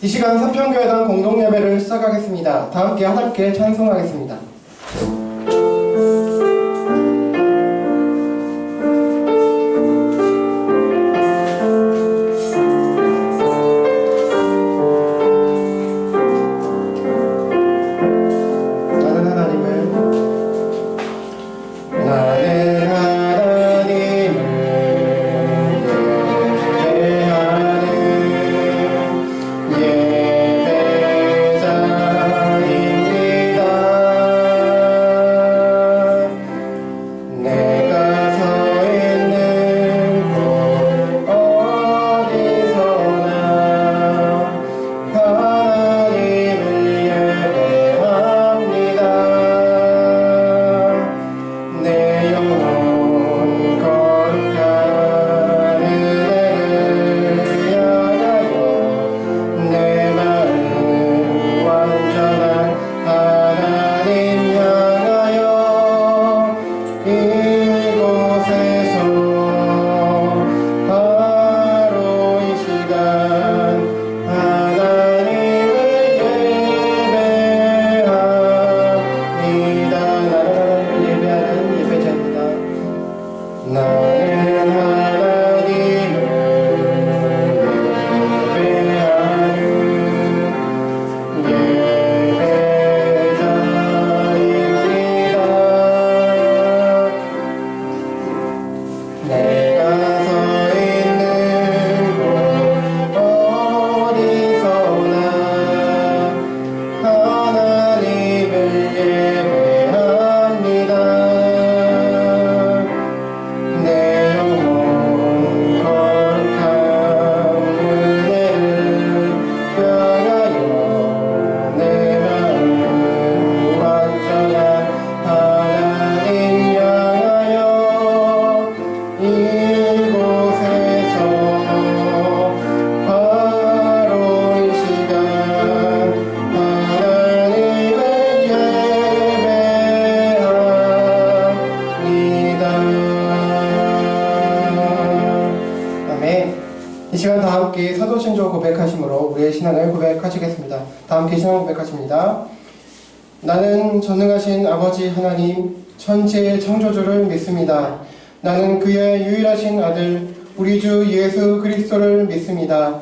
이 시간 서평교회당 공동예배를 시작하겠습니다. 다 함께 하나님께 찬송하겠습니다. 사도신조 고백하심으로 우리의 신앙을 고백하시겠습니다. 다 함께 신앙 고백하십니다. 나는 전능하신 아버지 하나님 천지의 창조주를 믿습니다. 나는 그의 유일하신 아들 우리 주 예수 그리스도를 믿습니다.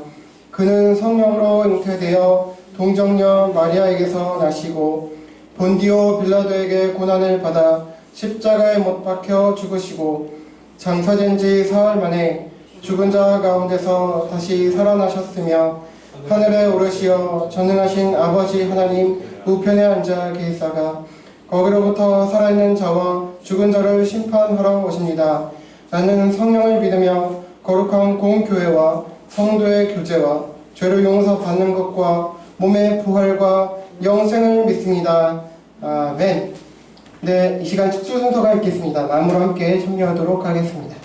그는 성령으로 잉태되어 동정녀 마리아에게서 나시고 본디오 빌라도에게 고난을 받아 십자가에 못 박혀 죽으시고 장사된 지 사흘 만에 죽은 자 가운데서 다시 살아나셨으며 하늘에 오르시어 전능하신 아버지 하나님 우편에 앉아 계시다가 거기로부터 살아있는 자와 죽은 자를 심판하러 오십니다. 나는 성령을 믿으며 거룩한 공교회와 성도의 교제와 죄를 용서받는 것과 몸의 부활과 영생을 믿습니다. 아멘. 네, 이 시간 축주 순서가 있겠습니다. 마음으로 함께 참여하도록 하겠습니다.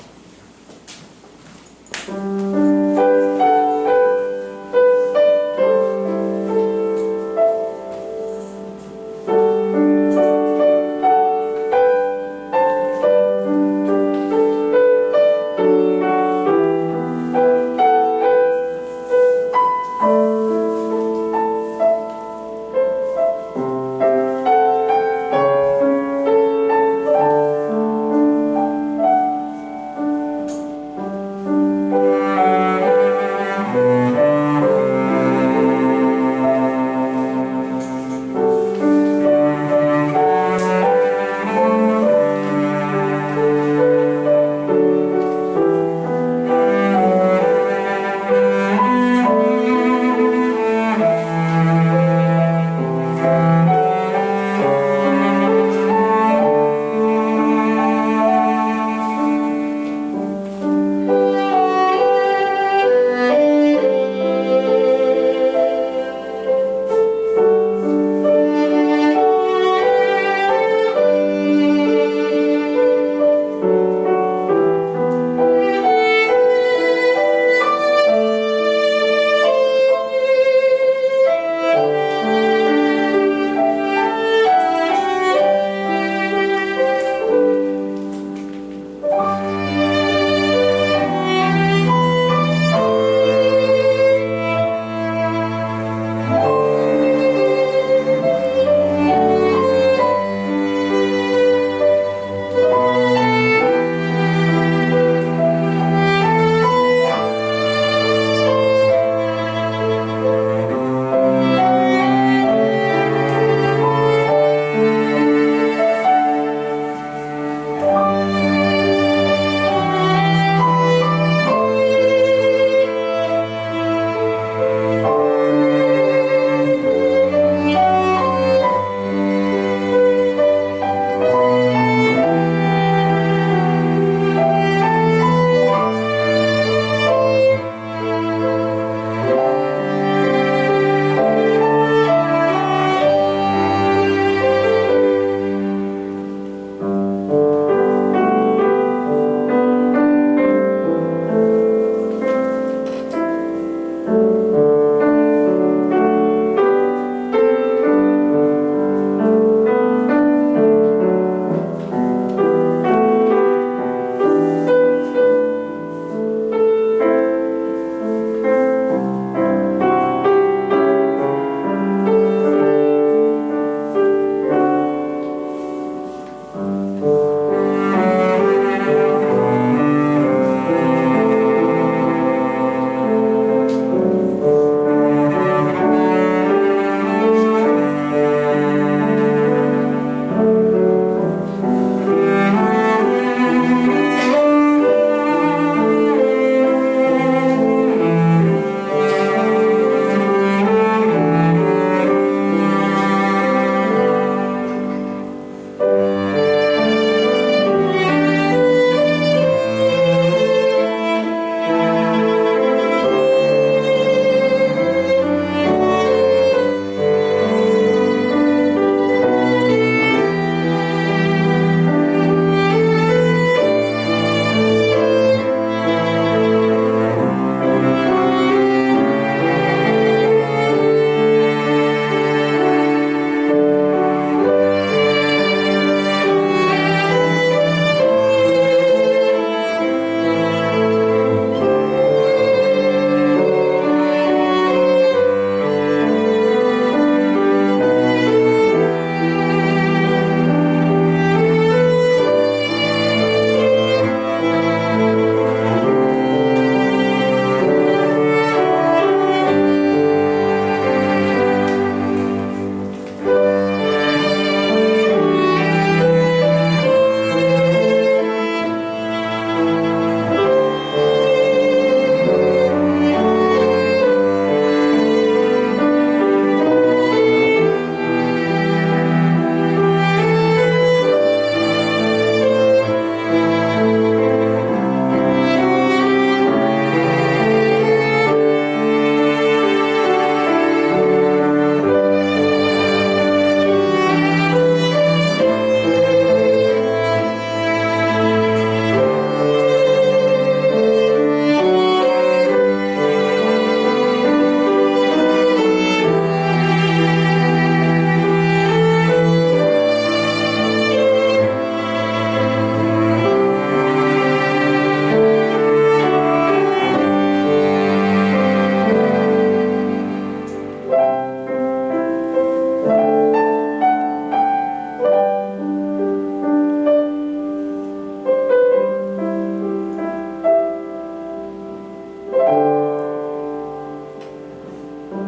은혜로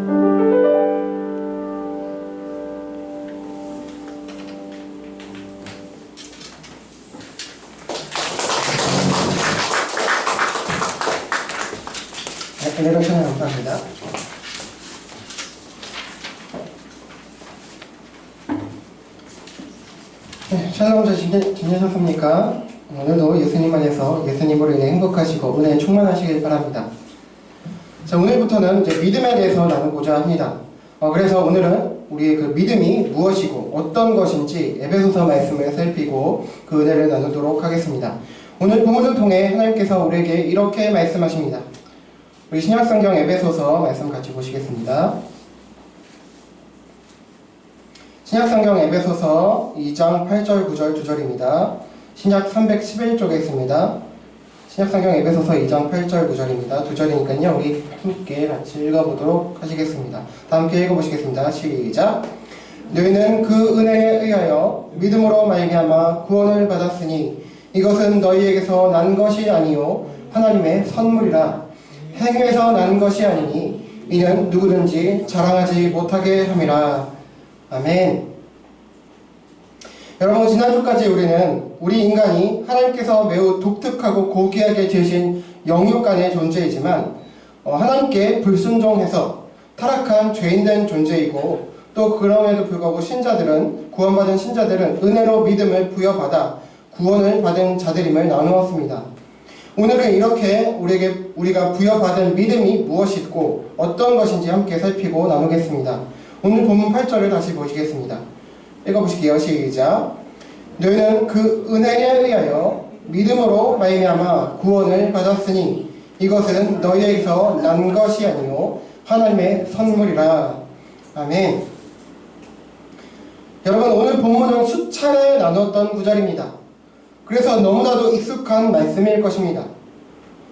찬양 감사합니다. 네, 샬롬 지내셨습니까? 오늘도 예수님 안에서 예수님으로 인해 행복하시고 은혜에 충만하시길 바랍니다. 자, 오늘부터는 이제 믿음에 대해서 나누고자 합니다. 그래서 오늘은 우리의 그 믿음이 무엇이고 어떤 것인지 에베소서 말씀을 살피고 그 은혜를 나누도록 하겠습니다. 오늘 본문을 통해 하나님께서 우리에게 이렇게 말씀하십니다. 우리 신약성경 에베소서 말씀 같이 보시겠습니다. 신약성경 에베소서 2장 8절 9절 2절입니다. 신약 311쪽에 있습니다. 신약성경 에베소서 2장 8절 9절입니다. 2절이니까요. 우리 함께 같이 읽어보도록 하시겠습니다. 다 함께 읽어보시겠습니다. 시작! 너희는 그 은혜에 의하여 믿음으로 말미암아 구원을 받았으니 이것은 너희에게서 난 것이 아니요 하나님의 선물이라. 행위에서 난 것이 아니니 이는 누구든지 자랑하지 못하게 함이라. 아멘. 여러분, 지난주까지 우리는 우리 인간이 하나님께서 매우 독특하고 고귀하게 지으신 영육간의 존재이지만 하나님께 불순종해서 타락한 죄인된 존재이고, 또 그럼에도 불구하고 구원받은 신자들은 은혜로 믿음을 부여받아 구원을 받은 자들임을 나누었습니다. 오늘은 이렇게 우리가 부여받은 믿음이 무엇이고 어떤 것인지 함께 살피고 나누겠습니다. 오늘 본문 8절을 다시 보시겠습니다. 읽어보실게요. 시작! 너희는 그 은혜에 의하여 믿음으로 말미암아 구원을 받았으니 이것은 너희에게서 난 것이 아니요 하나님의 선물이라. 아멘. 여러분, 오늘 본문은 수차례 나눴던 구절입니다. 그래서 너무나도 익숙한 말씀일 것입니다.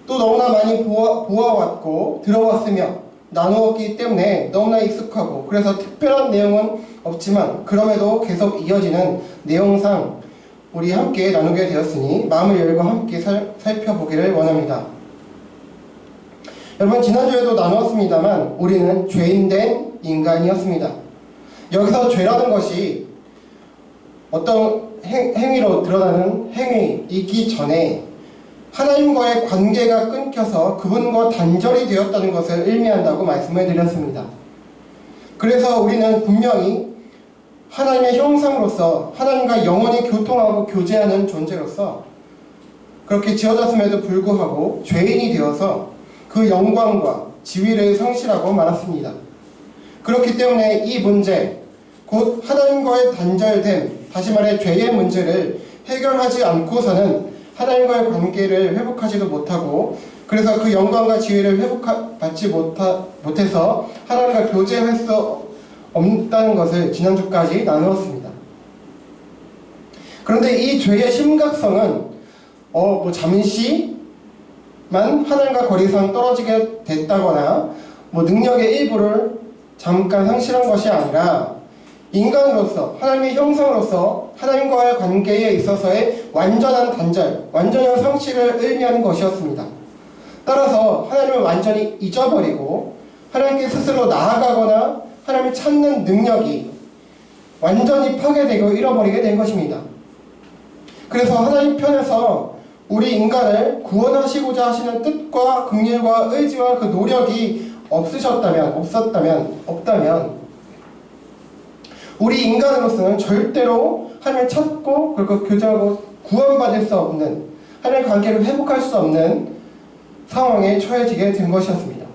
또 너무나 많이 보아왔고 들어왔으며 나누었기 때문에 너무나 익숙하고, 그래서 특별한 내용은 없지만 그럼에도 계속 이어지는 내용상 우리 함께 나누게 되었으니 마음을 열고 함께 살펴보기를 원합니다. 여러분, 지난주에도 나누었습니다만 우리는 죄인된 인간이었습니다. 여기서 죄라는 것이 어떤 행위로 드러나는 행위이기 전에 하나님과의 관계가 끊겨서 그분과 단절이 되었다는 것을 의미한다고 말씀을 드렸습니다. 그래서 우리는 분명히 하나님의 형상으로서 하나님과 영원히 교통하고 교제하는 존재로서 그렇게 지어졌음에도 불구하고 죄인이 되어서 그 영광과 지위를 상실하고 말았습니다. 그렇기 때문에 이 문제, 곧 하나님과의 단절됨, 다시 말해 죄의 문제를 해결하지 않고서는 하나님과의 관계를 회복하지도 못하고, 그래서 그 영광과 지위를 회복받지 못해서 하나님과 교제할 수 없다는 것을 지난주까지 나누었습니다. 그런데 이 죄의 심각성은 잠시만 하나님과 거리상 떨어지게 됐다거나 능력의 일부를 잠깐 상실한 것이 아니라 인간으로서, 하나님의 형상으로서 하나님과의 관계에 있어서의 완전한 단절, 완전한 상실을 의미하는 것이었습니다. 따라서 하나님을 완전히 잊어버리고 하나님께 스스로 나아가거나 하나님을 찾는 능력이 완전히 파괴되고 잃어버리게 된 것입니다. 그래서 하나님 편에서 우리 인간을 구원하시고자 하시는 뜻과 긍휼과 의지와 그 노력이 없다면 우리 인간으로서는 절대로 하나님을 찾고 그리고 교제하고 구원받을 수 없는, 하나님의 관계를 회복할 수 없는 상황에 처해지게 된 것이었습니다.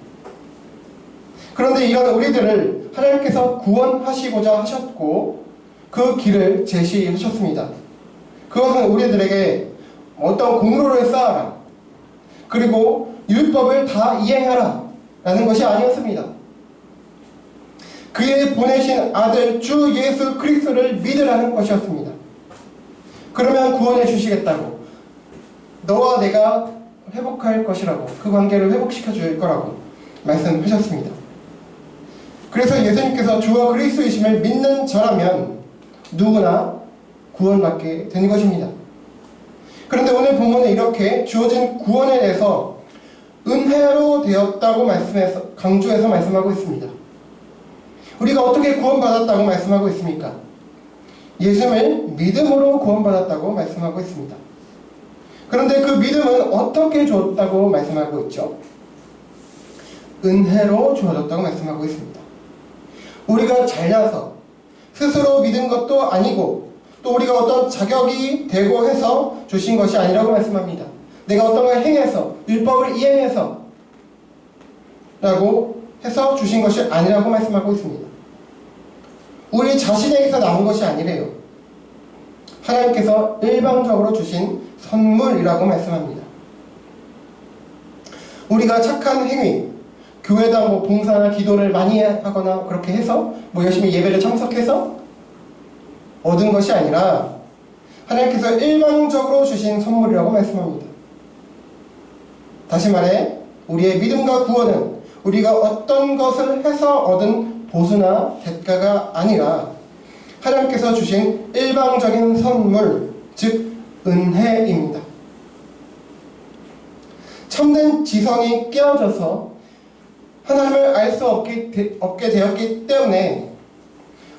그런데 이런 우리들을 하나님께서 구원하시고자 하셨고 그 길을 제시하셨습니다. 그것은 우리들에게 어떤 공로를 쌓아라, 그리고 율법을 다 이행하라 라는 것이 아니었습니다. 그의 보내신 아들 주 예수 그리스도를 믿으라는 것이었습니다. 그러면 구원해 주시겠다고, 너와 내가 회복할 것이라고, 그 관계를 회복시켜 줄 거라고 말씀하셨습니다. 그래서 예수님께서 주와 그리스도이심을 믿는 자라면 누구나 구원받게 된 것입니다. 그런데 오늘 본문은 이렇게 주어진 구원에 대해서 은혜로 되었다고 강조해서 말씀하고 있습니다. 우리가 어떻게 구원받았다고 말씀하고 있습니까? 예수님을 믿음으로 구원받았다고 말씀하고 있습니다. 그런데 그 믿음은 어떻게 주었다고 말씀하고 있죠? 은혜로 주어졌다고 말씀하고 있습니다. 우리가 잘나서 스스로 믿은 것도 아니고 또 우리가 어떤 자격이 되고 해서 주신 것이 아니라고 말씀합니다. 내가 어떤 걸 행해서 율법을 이행해서 라고 해서 주신 것이 아니라고 말씀하고 있습니다. 우리 자신에게서 나온 것이 아니래요. 하나님께서 일방적으로 주신 선물이라고 말씀합니다. 우리가 착한 행위, 교회다 봉사나 기도를 많이 하거나 그렇게 해서 열심히 예배를 참석해서 얻은 것이 아니라 하나님께서 일방적으로 주신 선물이라고 말씀합니다. 다시 말해 우리의 믿음과 구원은 우리가 어떤 것을 해서 얻은 보수나 대가가 아니라 하나님께서 주신 일방적인 선물, 즉 은혜입니다. 참된 지성이 깨어져서 하나님을 알 수 없게 되었기 때문에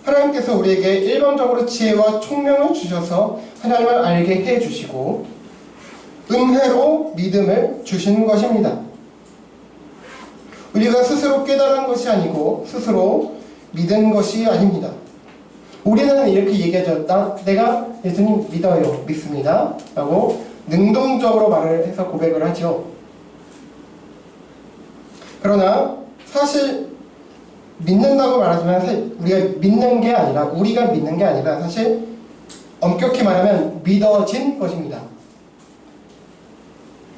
하나님께서 우리에게 일방적으로 지혜와 총명을 주셔서 하나님을 알게 해주시고 은혜로 믿음을 주시는 것입니다. 우리가 스스로 깨달은 것이 아니고 스스로 믿은 것이 아닙니다. 우리는 이렇게 얘기하죠. 내가 예수님 믿어요. 믿습니다. 라고 능동적으로 말을 해서 고백을 하죠. 그러나 사실 믿는다고 말하지만 사실 우리가 믿는 게 아니라 사실 엄격히 말하면 믿어진 것입니다.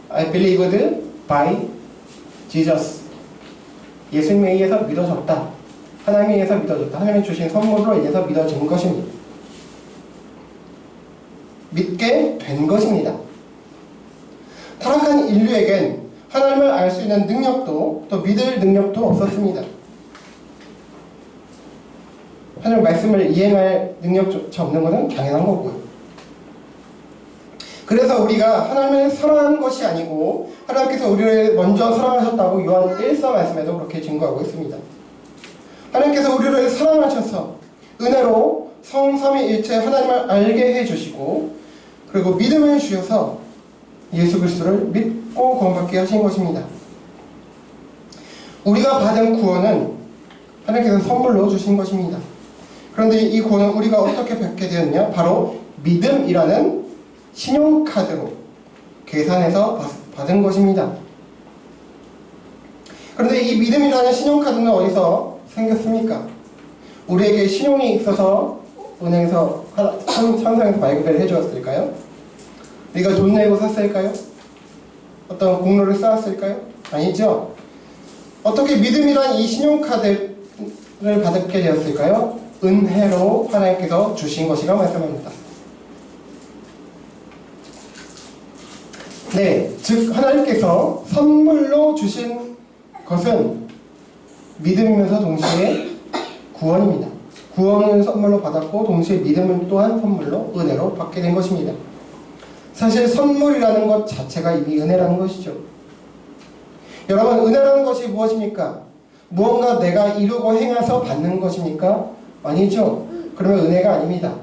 I believed by Jesus. 예수님에 의해서 믿어졌다. 하나님에 의해서 믿어졌다. 하나님이 주신 선물로 인해서 믿어진 것입니다. 믿게 된 것입니다. 타락한 인류에겐 하나님을 알 수 있는 능력도 또 믿을 능력도 없었습니다. 하나님 말씀을 이행할 능력조차 없는 것은 당연한 거고요. 그래서 우리가 하나님을 사랑하는 것이 아니고 하나님께서 우리를 먼저 사랑하셨다고 요한 1서 말씀에도 그렇게 증거하고 있습니다. 하나님께서 우리를 사랑하셔서 은혜로 성삼위일체 하나님을 알게 해주시고 그리고 믿음을 주셔서 예수 그리스도를 믿고 구원받게 하신 것입니다. 우리가 받은 구원은 하나님께서 선물로 주신 것입니다. 그런데 이 구원은 우리가 어떻게 받게 되었냐? 바로 믿음이라는 신용카드로 계산해서 받은 것입니다. 그런데 이 믿음이라는 신용카드는 어디서 생겼습니까? 우리에게 신용이 있어서 은행에서 삼성에서 발급을 해주었을까요? 우리가 돈 내고 샀을까요? 어떤 공로를 쌓았을까요? 아니죠. 어떻게 믿음이란 이 신용카드를 받게 되었을까요? 은혜로 하나님께서 주신 것이라 말씀합니다. 네, 즉 하나님께서 선물로 주신 것은 믿음이면서 동시에 구원입니다. 구원은 선물로 받았고 동시에 믿음은 또한 선물로 은혜로 받게 된 것입니다. 사실 선물이라는 것 자체가 이미 은혜라는 것이죠. 여러분, 은혜라는 것이 무엇입니까? 무언가 내가 이루고 행해서 받는 것입니까? 아니죠. 그러면 은혜가 아닙니다.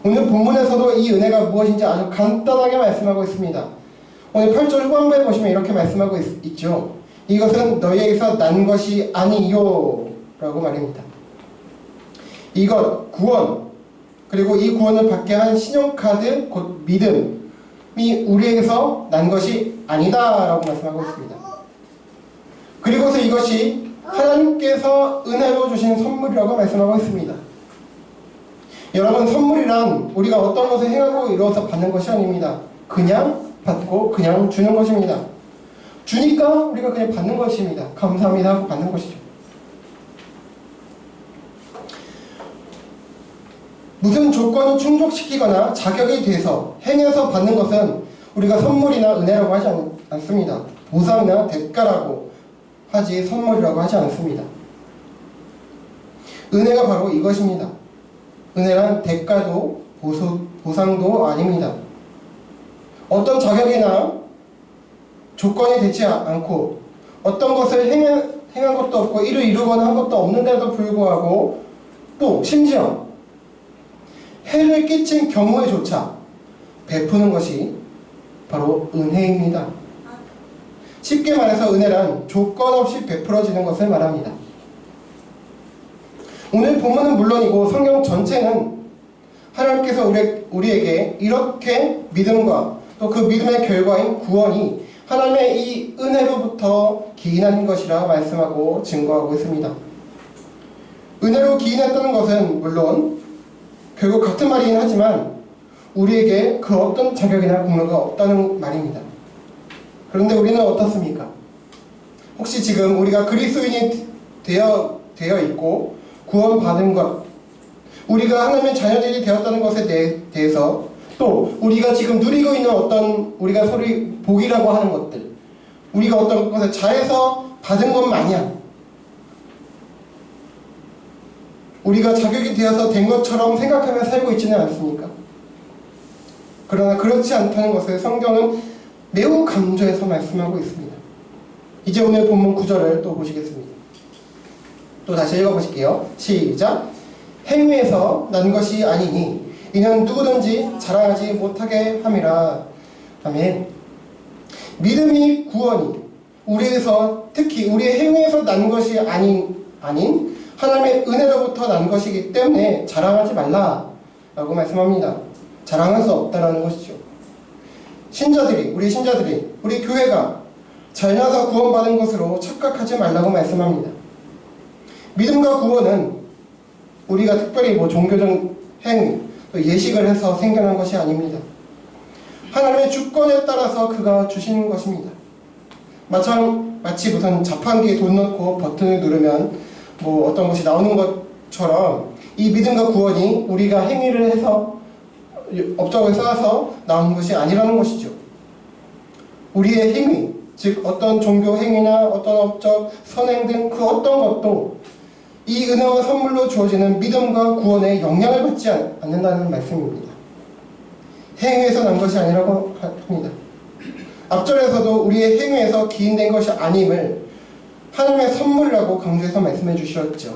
오늘 본문에서도 이 은혜가 무엇인지 아주 간단하게 말씀하고 있습니다. 오늘 8절 후반부에 보시면 이렇게 말씀하고 있죠. 이것은 너희에게서 난 것이 아니요 라고 말입니다. 이것, 구원, 그리고 이 구원을 받게 한 신용카드, 곧 믿음이 우리에게서 난 것이 아니다 라고 말씀하고 있습니다. 그리고서 이것이 하나님께서 은혜로 주신 선물이라고 말씀하고 있습니다. 여러분, 선물이란 우리가 어떤 것을 행하고 이루어서 받는 것이 아닙니다. 그냥 받고 그냥 주는 것입니다. 주니까 우리가 그냥 받는 것입니다. 감사합니다 하고 받는 것이죠. 무슨 조건을 충족시키거나 자격이 돼서 행해서 받는 것은 우리가 선물이나 은혜라고 하지 않습니다. 보상이나 대가라고 하지 선물이라고 하지 않습니다. 은혜가 바로 이것입니다. 은혜란 대가도 보상도 아닙니다. 어떤 자격이나 조건이 되지 않고 어떤 것을 행한 것도 없고 이를 이루거나 한 것도 없는데도 불구하고 또 심지어 해를 끼친 경우에조차 베푸는 것이 바로 은혜입니다. 쉽게 말해서 은혜란 조건 없이 베풀어지는 것을 말합니다. 오늘 본문은 물론이고 성경 전체는 하나님께서 우리에게 이렇게 믿음과 또 그 믿음의 결과인 구원이 하나님의 이 은혜로부터 기인한 것이라 말씀하고 증거하고 있습니다. 은혜로 기인했다는 것은 물론 결국 같은 말이긴 하지만 우리에게 그 어떤 자격이나 공로가 없다는 말입니다. 그런데 우리는 어떻습니까? 혹시 지금 우리가 그리스도인이 되어 있고 구원받은 것, 우리가 하나님의 자녀들이 되었다는 것에 대해서 또 우리가 지금 누리고 있는 어떤 우리가 소리 복이라고 하는 것들, 우리가 어떤 것을 잘해서 받은 것 마냥 우리가 자격이 되어서 된 것처럼 생각하며 살고 있지는 않습니까? 그러나 그렇지 않다는 것을 성경은 매우 강조해서 말씀하고 있습니다. 이제 오늘 본문 9절을 또 보시겠습니다. 또 다시 읽어보실게요. 시작. 행위에서 난 것이 아니니 이는 누구든지 자랑하지 못하게 함이라. 아멘. 믿음이 구원이 우리에서 특히 우리의 행위에서 난 것이 아닌 하나님의 은혜로부터 난 것이기 때문에 자랑하지 말라라고 말씀합니다. 자랑할 수 없다라는 것이죠. 우리 신자들이 우리 교회가 잘나서 구원받은 것으로 착각하지 말라고 말씀합니다. 믿음과 구원은 우리가 특별히 종교적 행위, 예식을 해서 생겨난 것이 아닙니다. 하나님의 주권에 따라서 그가 주신 것입니다. 마치 무슨 자판기에 돈 넣고 버튼을 누르면 어떤 것이 나오는 것처럼 이 믿음과 구원이 우리가 행위를 해서 업적을 쌓아서 나오는 것이 아니라는 것이죠. 우리의 행위, 즉 어떤 종교 행위나 어떤 업적, 선행 등 그 어떤 것도 이 은혜와 선물로 주어지는 믿음과 구원에 영향을 받지 않는다는 말씀입니다. 행위에서 난 것이 아니라고 합니다. 앞절에서도 우리의 행위에서 기인된 것이 아님을 하나님의 선물이라고 강조해서 말씀해 주셨죠.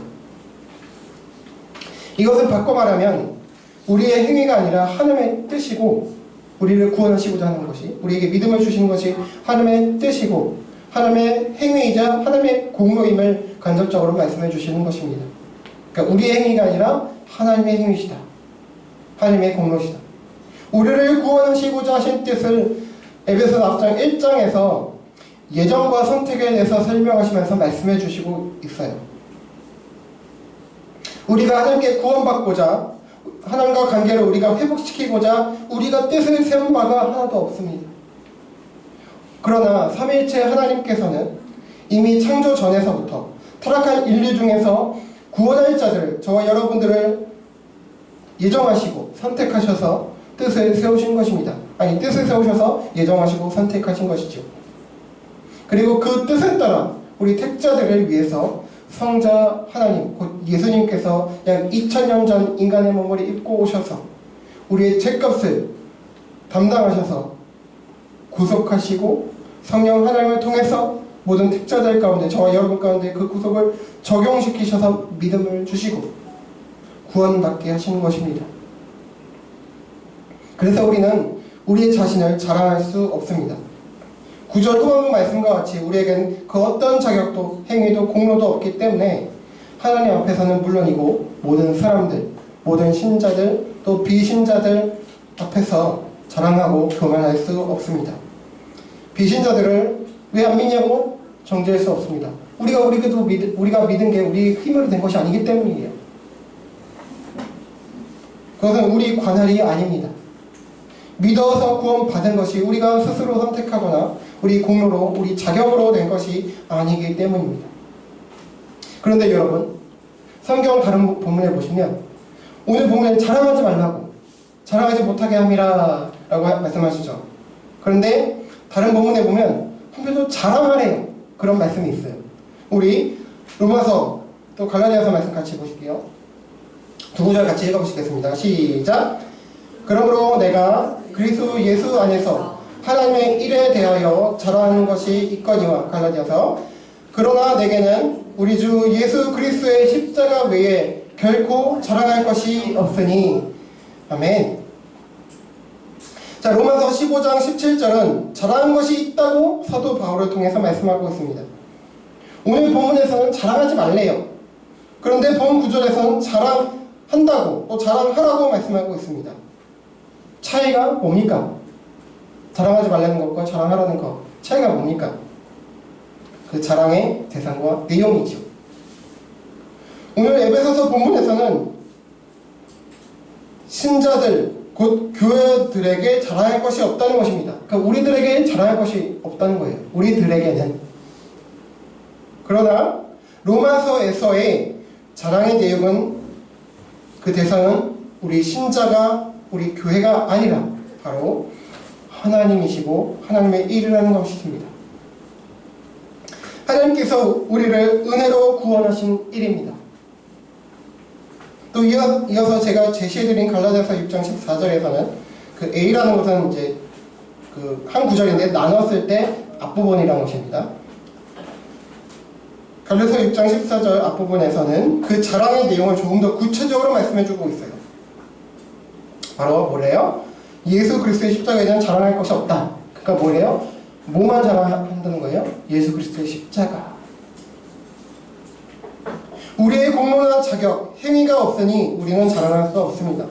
이것은 바꿔 말하면 우리의 행위가 아니라 하나님의 뜻이고 우리를 구원하시고자 하는 것이, 우리에게 믿음을 주시는 것이 하나님의 뜻이고 하나님의 행위이자 하나님의 공로임을 간접적으로 말씀해 주시는 것입니다. 그러니까 우리의 행위가 아니라 하나님의 행위시다. 하나님의 공로시다. 우리를 구원하시고자 하신 뜻을 에베소서 앞장 1장에서 예정과 선택에 대해서 설명하시면서 말씀해 주시고 있어요. 우리가 하나님께 구원받고자, 하나님과 관계를 우리가 회복시키고자 우리가 뜻을 세운 바가 하나도 없습니다. 그러나 삼위일체 하나님께서는 이미 창조 전에서부터 타락한 인류 중에서 구원할 자들을, 저와 여러분들을 예정하시고 선택하셔서 뜻을 세우신 것입니다. 뜻을 세우셔서 예정하시고 선택하신 것이죠. 그리고 그 뜻에 따라 우리 택자들을 위해서 성자 하나님, 곧 예수님께서 약 2000년 전 인간의 몸을 입고 오셔서 우리의 죄값을 담당하셔서 구속하시고 성령 하나님을 통해서 모든 택자들 가운데, 저와 여러분 가운데 그 구속을 적용시키셔서 믿음을 주시고 구원받게 하시는 것입니다. 그래서 우리는 우리의 자신을 자랑할 수 없습니다. 9절 후반부 말씀과 같이 우리에겐 그 어떤 자격도 행위도 공로도 없기 때문에 하나님 앞에서는 물론이고 모든 사람들, 모든 신자들 또 비신자들 앞에서 자랑하고 교만할 수 없습니다. 비신자들을 왜 안 믿냐고 정죄할 수 없습니다. 우리가 믿은 게 우리 힘으로 된 것이 아니기 때문이에요. 그것은 우리 관할이 아닙니다. 믿어서 구원받은 것이 우리가 스스로 선택하거나 우리 공로로, 우리 자격으로 된 것이 아니기 때문입니다. 그런데 여러분, 성경 다른 본문에 보시면 오늘 보면 자랑하지 말라고, 자랑하지 못하게 함이라 라고 말씀하시죠. 그런데 다른 본문에 보면 한편도 자랑하래요. 그런 말씀이 있어요. 우리 로마서 또 갈라디아서 말씀 같이 보실게요. 두 구절 같이 읽어보시겠습니다. 시작. 그러므로 내가 그리스도 예수 안에서 하나님의 일에 대하여 자랑하는 것이 있거니와, 갈라디아서 그러나 내게는 우리 주 예수 그리스도의 십자가 외에 결코 자랑할 것이 없으니. 아멘. 자, 로마서 15장 17절은 자랑한 것이 있다고 사도 바울을 통해서 말씀하고 있습니다. 오늘 본문에서는 자랑하지 말래요. 그런데 본 구절에서는 자랑한다고 또 자랑하라고 말씀하고 있습니다. 차이가 뭡니까? 자랑하지 말라는 것과 자랑하라는 것, 차이가 뭡니까? 그 자랑의 대상과 내용이죠. 오늘 에베소서 본문에서는 신자들 곧 교회들에게 자랑할 것이 없다는 것입니다. 그러니까 우리들에게 자랑할 것이 없다는 거예요. 우리들에게는. 그러나 로마서에서의 자랑의 내용은 그 대상은 우리 신자가 우리 교회가 아니라 바로 하나님이시고 하나님의 일을 하는 것입니다. 하나님께서 우리를 은혜로 구원하신 일입니다. 또 이어서 제가 제시해드린 갈라디아서 6장 14절에서는 그 A라는 것은 이제 그 한 구절인데 나눴을 때 앞부분이라는 것입니다. 갈라디아서 6장 14절 앞부분에서는 그 자랑의 내용을 조금 더 구체적으로 말씀해주고 있어요. 바로 뭐래요? 예수 그리스도의 십자가에 대한 자랑할 것이 없다. 그러니까 뭐래요? 뭐만 자랑한다는 거예요? 예수 그리스도의 십자가. 우리의 공로나 자격, 행위가 없으니 우리는 자랑할 수 없습니다.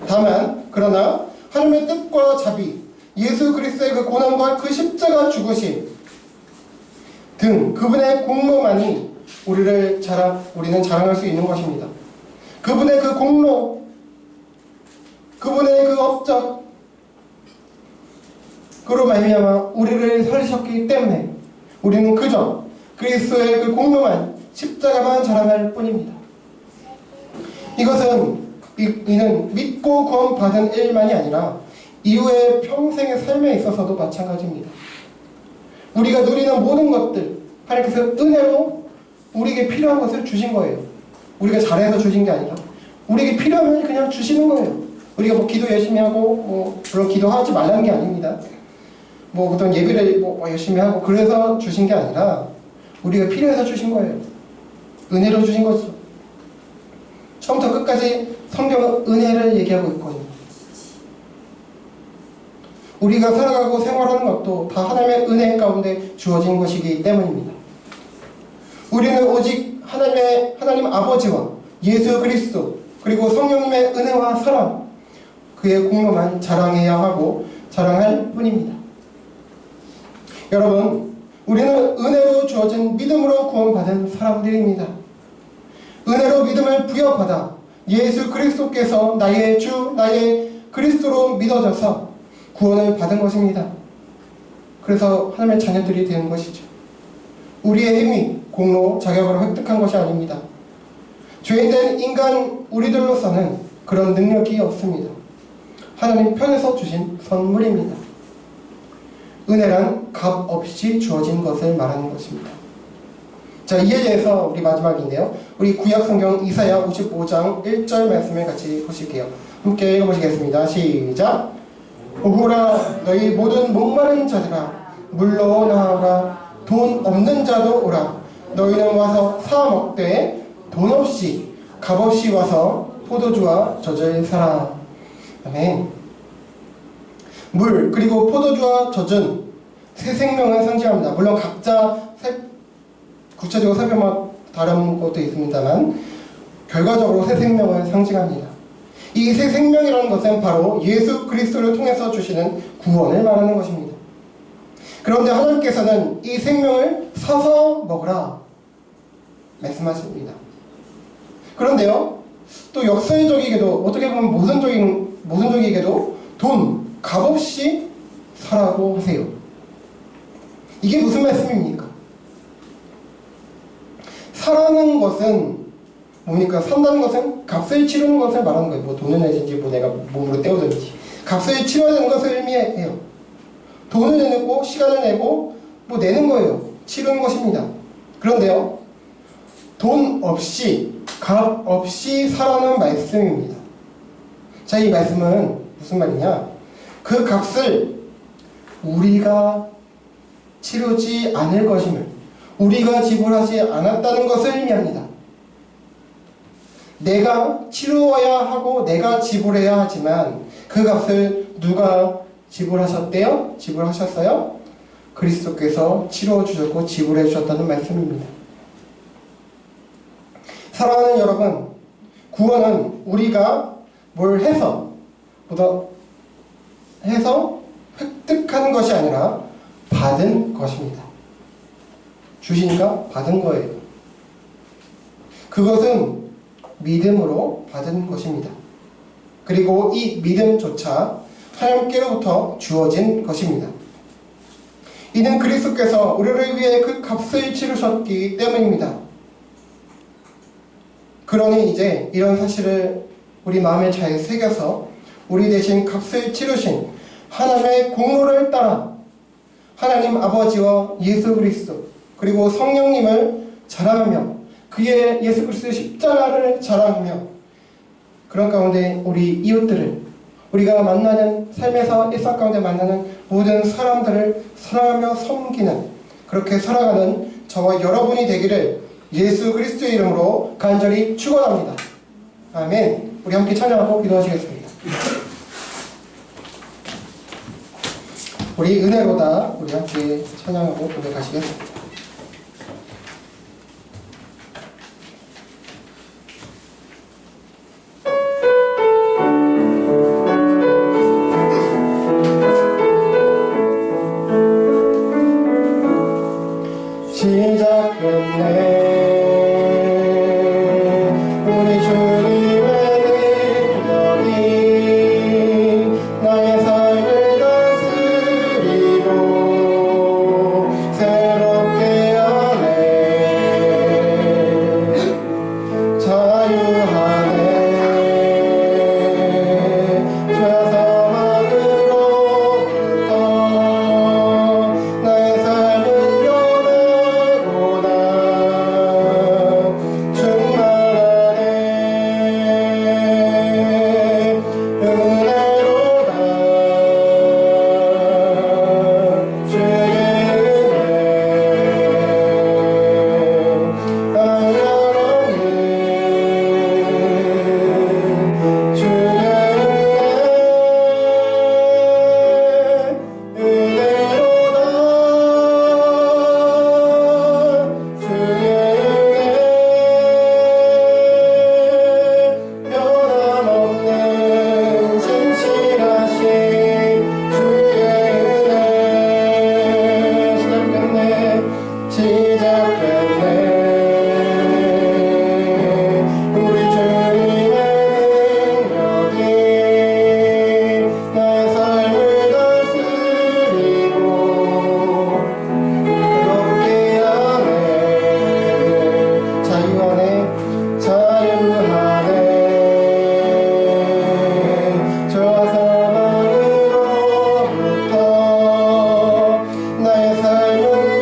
다만 그러나 하나님의 뜻과 자비, 예수 그리스도의 그 고난과 그 십자가 죽으심 등 그분의 공로만이 우리는 자랑할 수 있는 것입니다. 그분의 그 공로, 그분의 그 업적, 그로 말미암아 우리를 살리셨기 때문에 우리는 그저 그리스도의 그 공로만, 십자가만 자랑할 뿐입니다. 이는 믿고 구원받은 일만이 아니라 이후의 평생의 삶에 있어서도 마찬가지입니다. 우리가 누리는 모든 것들, 하나님께서 은혜로 우리에게 필요한 것을 주신 거예요. 우리가 잘해서 주신 게 아니라 우리에게 필요하면 그냥 주시는 거예요. 우리가 뭐 기도 열심히 하고 물론 기도하지 말라는 게 아닙니다. 어떤 예배를 열심히 하고 그래서 주신 게 아니라 우리가 필요해서 주신 거예요. 은혜로 주신 거죠. 처음부터 끝까지 성경은 은혜를 얘기하고 있거든요. 우리가 살아가고 생활하는 것도 다 하나님의 은혜 가운데 주어진 것이기 때문입니다. 우리는 오직 하나님 아버지와 예수 그리스도 그리고 성령님의 은혜와 사랑, 그의 공로만 자랑해야 하고 자랑할 뿐입니다. 여러분, 우리는 은혜로 주어진 믿음으로 구원받은 사람들입니다. 은혜로 믿음을 부여받아 예수 그리스도께서 나의 주, 나의 그리스도로 믿어져서 구원을 받은 것입니다. 그래서 하나님의 자녀들이 되는 것이죠. 우리의 힘이 공로, 자격으로 획득한 것이 아닙니다. 죄인된 인간 우리들로서는 그런 능력이 없습니다. 하나님 편에서 주신 선물입니다. 은혜란 값 없이 주어진 것을 말하는 것입니다. 자, 이에 대해서 우리 마지막인데요. 우리 구약성경 이사야 55장 1절 말씀을 같이 보실게요. 함께 읽어보시겠습니다. 시작! 오호라 너희 모든 목마른 자들아 물로 나오라. 돈 없는 자도 오라. 너희는 와서 사 먹되 돈 없이 값 없이 와서 포도주와 젖을 사라. 아멘. 물 그리고 포도주와 젖은 새 생명을 상징합니다. 물론 각자 구체적으로 설명만 다른 것도 있습니다만 결과적으로 새 생명을 상징합니다. 이 새 생명이라는 것은 바로 예수 그리스도를 통해서 주시는 구원을 말하는 것입니다. 그런데 하나님께서는 이 생명을 사서 먹으라 말씀하십니다. 그런데요, 또 역설적이게도 어떻게 보면 모순적이게도 돈, 값없이 사라고 하세요. 이게 무슨 말씀입니까? 사라는 것은 뭡니까? 산다는 것은 값을 치르는 것을 말하는 거예요. 돈을 내든지 내가 몸으로 때우든지 값을 치러야 되는 것을 의미해요. 돈을 내고 시간을 내고 내는 거예요. 치르는 것입니다. 그런데요, 돈 없이 값 없이 사라는 말씀입니다. 자, 이 말씀은 무슨 말이냐? 그 값을 우리가 치르지 않을 것임을, 우리가 지불하지 않았다는 것을 의미합니다. 내가 치루어야 하고 내가 지불해야 하지만 그 값을 누가 지불하셨대요? 지불하셨어요? 그리스도께서 치루어 주셨고 지불해 주셨다는 말씀입니다. 사랑하는 여러분, 구원은 우리가 뭘 해서 획득한 것이 아니라 받은 것입니다. 주시니까 받은 거예요. 그것은 믿음으로 받은 것입니다. 그리고 이 믿음조차 하나님께로부터 주어진 것입니다. 이는 그리스도께서 우리를 위해 그 값을 치르셨기 때문입니다. 그러니 이제 이런 사실을 우리 마음에 잘 새겨서 우리 대신 값을 치르신 하나님의 공로를 따라 하나님 아버지와 예수 그리스도 그리고 성령님을 자랑하며 그의 예수 그리스도의 십자가를 자랑하며 그런 가운데 우리 이웃들을 우리가 만나는 삶에서 일상 가운데 만나는 모든 사람들을 사랑하며 섬기는 그렇게 살아가는 저와 여러분이 되기를 예수 그리스도의 이름으로 간절히 축원합니다. 아멘. 우리 함께 찬양하고 기도하시겠습니다. 우리 은혜로다 우리 함께 찬양하고 고백하시겠습니다. 시작 끝내 우리 주님의 능력이 나의 삶을 다스리고 새롭게 하네 자유하네 죄사망으로부터 나의 삶은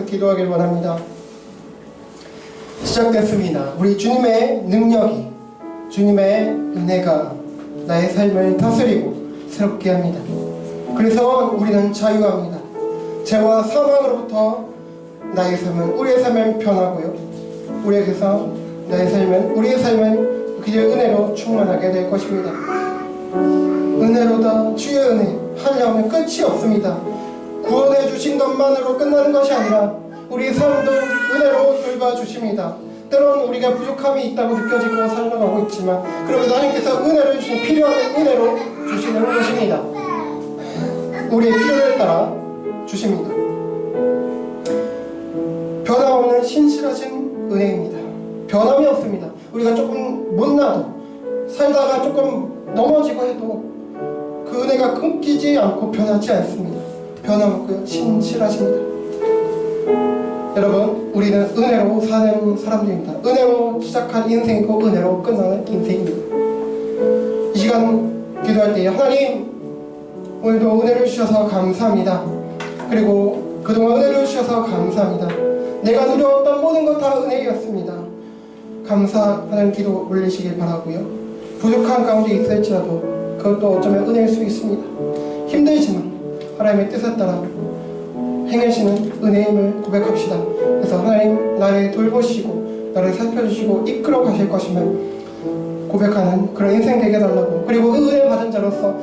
기도하길 원합니다. 시작됐습니다. 우리 주님의 능력이 주님의 은혜가 나의 삶을 다스리고 새롭게 합니다. 그래서 우리는 자유합니다. 죄와 사망으로부터 나의 삶은 우리의 삶은 변하고요. 우리에게서 우리의 삶은 그의 은혜로 충만하게 될 것입니다. 은혜로다 주의 은혜 하려면 끝이 없습니다. 구원해 주신 것만으로 끝나는 것이 아니라 우리 삶도 은혜로 돌봐주십니다. 때론 우리가 부족함이 있다고 느껴지고 살아가고 있지만 그럼에도 하나님께서 은혜를 주신 필요한 은혜로 주시는 것입니다. 우리의 필요에 따라 주십니다. 신실하신 은혜입니다. 변함이 없습니다. 우리가 조금 못나도 살다가 조금 넘어지고 해도 그 은혜가 끊기지 않고 변하지 않습니다. 변함없고요. 신실하십니다. 여러분, 우리는 은혜로 사는 사람들입니다. 은혜로 시작한 인생이고 은혜로 끝나는 인생입니다. 이 시간 기도할 때 하나님, 오늘도 은혜를 주셔서 감사합니다. 그리고 그동안 은혜를 주셔서 감사합니다. 내가 누려왔던 모든 것 다 은혜였습니다. 감사하는 기도 올리시길 바라고요. 부족한 가운데 있을지라도 그것도 어쩌면 은혜일 수 있습니다. 힘들지만 하나님의 뜻에 따라 행하시는 은혜임을 고백합시다. 그래서 하나님, 나를 돌보시고 나를 살펴주시고 이끌어 가실 것임을 고백하는 그런 인생 되게 해달라고, 그리고 은혜 받은 자로서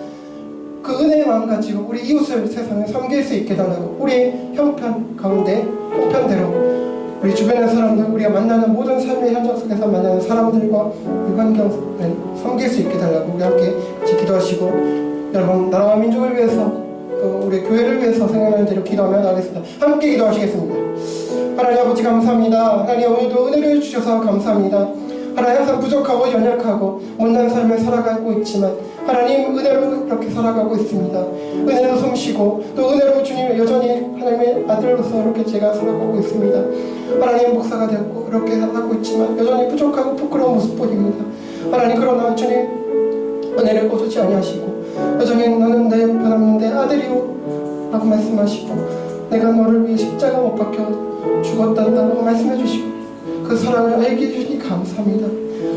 그 은혜의 마음 가지고 우리 이웃을 세상에 섬길 수 있게 해달라고, 우리의 형편 가운데 형편대로 우리 주변의 사람들, 우리가 만나는 모든 삶의 현장 속에서 만나는 사람들과 이 환경을 섬길 수 있게 해달라고 우리 함께 같이 기도하시고, 여러분, 나라와 민족을 위해서 또 우리 교회를 위해서 생각하는 대로 기도하며 나가겠습니다. 함께 기도하시겠습니다. 하나님 아버지 감사합니다. 하나님, 오늘도 은혜를 주셔서 감사합니다. 하나님, 항상 부족하고 연약하고 못난 삶을 살아가고 있지만 하나님, 은혜로 이렇게 살아가고 있습니다. 은혜로 숨쉬고 또 은혜로 주님 여전히 하나님의 아들로서 이렇게 제가 살아가고 있습니다. 하나님, 목사가 되었고 이렇게 하고 있지만 여전히 부족하고 부끄러운 모습 보입니다. 하나님, 그러나 주님 은혜를 거두지 아니하시고 여전히 너는 내 변함없는 내 아들이오 라고 말씀하시고, 내가 너를 위해 십자가 못 박혀 죽었단다라고 말씀해 주시고 그 사랑을 알게 해주시니 감사합니다.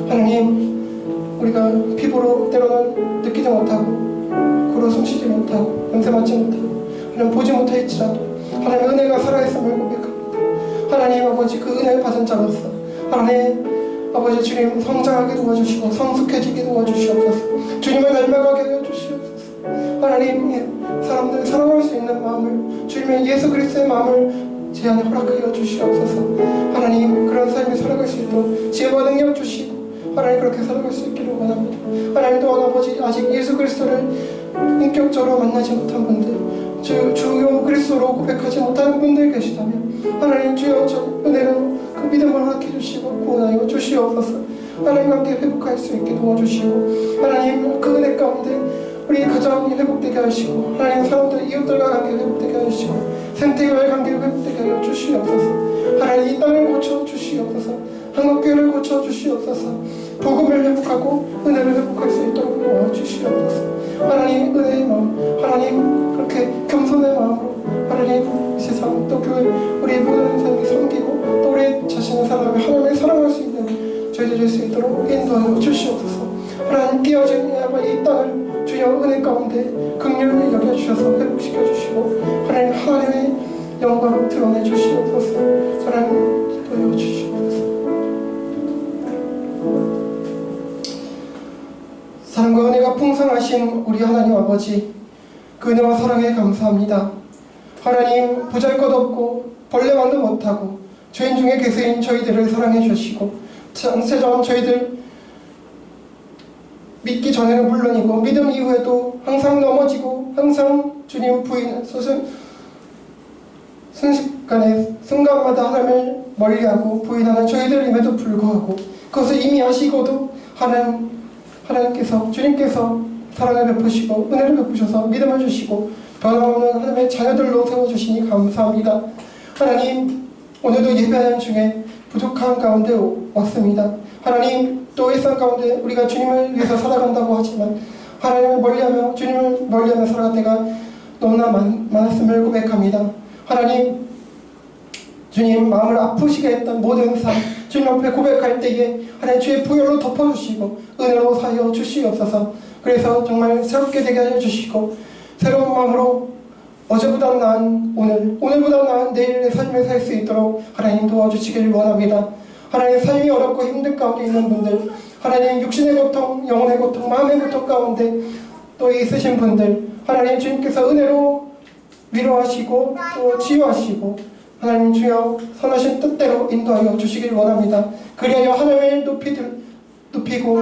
하나님, 우리가 피부로 때로는 느끼지 못하고 코로 숨쉬지 못하고 냄새 맡지 못하고 하나님 보지 못할지라도 하나님의 은혜가 살아있음을 고백합니다. 하나님 아버지, 그 은혜를 받은 자로서 하나님 아버지 주님 성장하게 도와주시고 성숙해지게 도와주시옵소서. 주님을 닮아가게 하여 주시옵소서. 하나님, 사람들 사랑할 수 있는 마음을, 주님의 예수 그리스도의 마음을 제 안에 허락하여 주시옵소서. 하나님, 그런 삶을 살아갈 수 있도록 지혜와 능력 주시고 하나님, 그렇게 살아갈 수 있기를 원합니다. 하나님, 또한 아버지, 아직 예수 그리스도를 인격적으로 만나지 못한 분들, 주요 그리스도로 고백하지 못하는 분들 계시다면 하나님, 주여 저 은혜로 그 믿음을 허락해 주시고 구원하여 주시옵소서. 하나님과 함께 회복할 수 있게 도와주시고 하나님, 그 은혜 가운데 우리 가정이 회복되게 하시고 하나님, 사람들 이웃들과 관계 회복되게 하시고 생태계와의 관계를 회복되게 하여 주시옵소서. 하나님, 이 땅을 고쳐 주시옵소서. 한국교회를 고쳐 주시옵소서. 복음을 회복하고 은혜를 회복할 수 있도록 도와주시옵소서. 하나님, 은혜의 마음, 하나님 그렇게 겸손의 마음으로 하나님 세상 또 교회 우리 모든 사람이 섬기고 또 우리 자신의 사람을 하나님을 사랑할 수 있는 저희들 될 수 있도록 인도하여 주시옵소서. 하나님, 깨어진 이 땅을 주여 은혜 가운데 긍휼히 여겨주셔서 회복시켜 주시고 하나님, 하나님의 영광을 드러내 주시옵소서. 하나님, 기도하여 주시옵소서. 사랑과 은혜가 풍성하신 우리 하나님 아버지, 그 은혜와 사랑에 감사합니다. 하나님, 보잘것없고 벌레만도 못하고 죄인 중에 괴수인 저희들을 사랑해 주시고 창세전 저희들 믿기 전에는 물론이고 믿음 이후에도 항상 넘어지고 항상 주님 부인 순식간에 순간마다 하나님을 멀리하고 부인하는 저희들임에도 불구하고 그것을 이미 아시고도 하나님께서 주님께서 사랑을 베푸시고 은혜를 베푸셔서 믿음을 주시고 변함없는 하나님의 자녀들로 세워주시니 감사합니다. 하나님, 오늘도 예배하는 중에 부족한 가운데 왔습니다. 하나님, 또 일상 가운데 우리가 주님을 위해서 살아간다고 하지만 하나님을 멀리하며 주님을 멀리하며 살아갈 때가 너무나 많았음을 고백합니다. 하나님, 주님 마음을 아프시게 했던 모든 삶 주님 앞에 고백할 때에 하나님 주의 부여로 덮어주시고 은혜로 사여 주시옵소서. 그래서 정말 새롭게 되게 하여 주시고 새로운 마음으로 어제보다 나은 오늘보다 나은 내일의 삶을 살 수 있도록 하나님 도와주시길 원합니다. 하나님, 삶이 어렵고 힘든 가운데 있는 분들, 하나님 육신의 고통, 영혼의 고통, 마음의 고통 가운데 또 있으신 분들, 하나님 주님께서 은혜로 위로하시고 또 치유하시고 하나님 주여 선하신 뜻대로 인도하여 주시길 원합니다. 그리하여 하나님을 높이고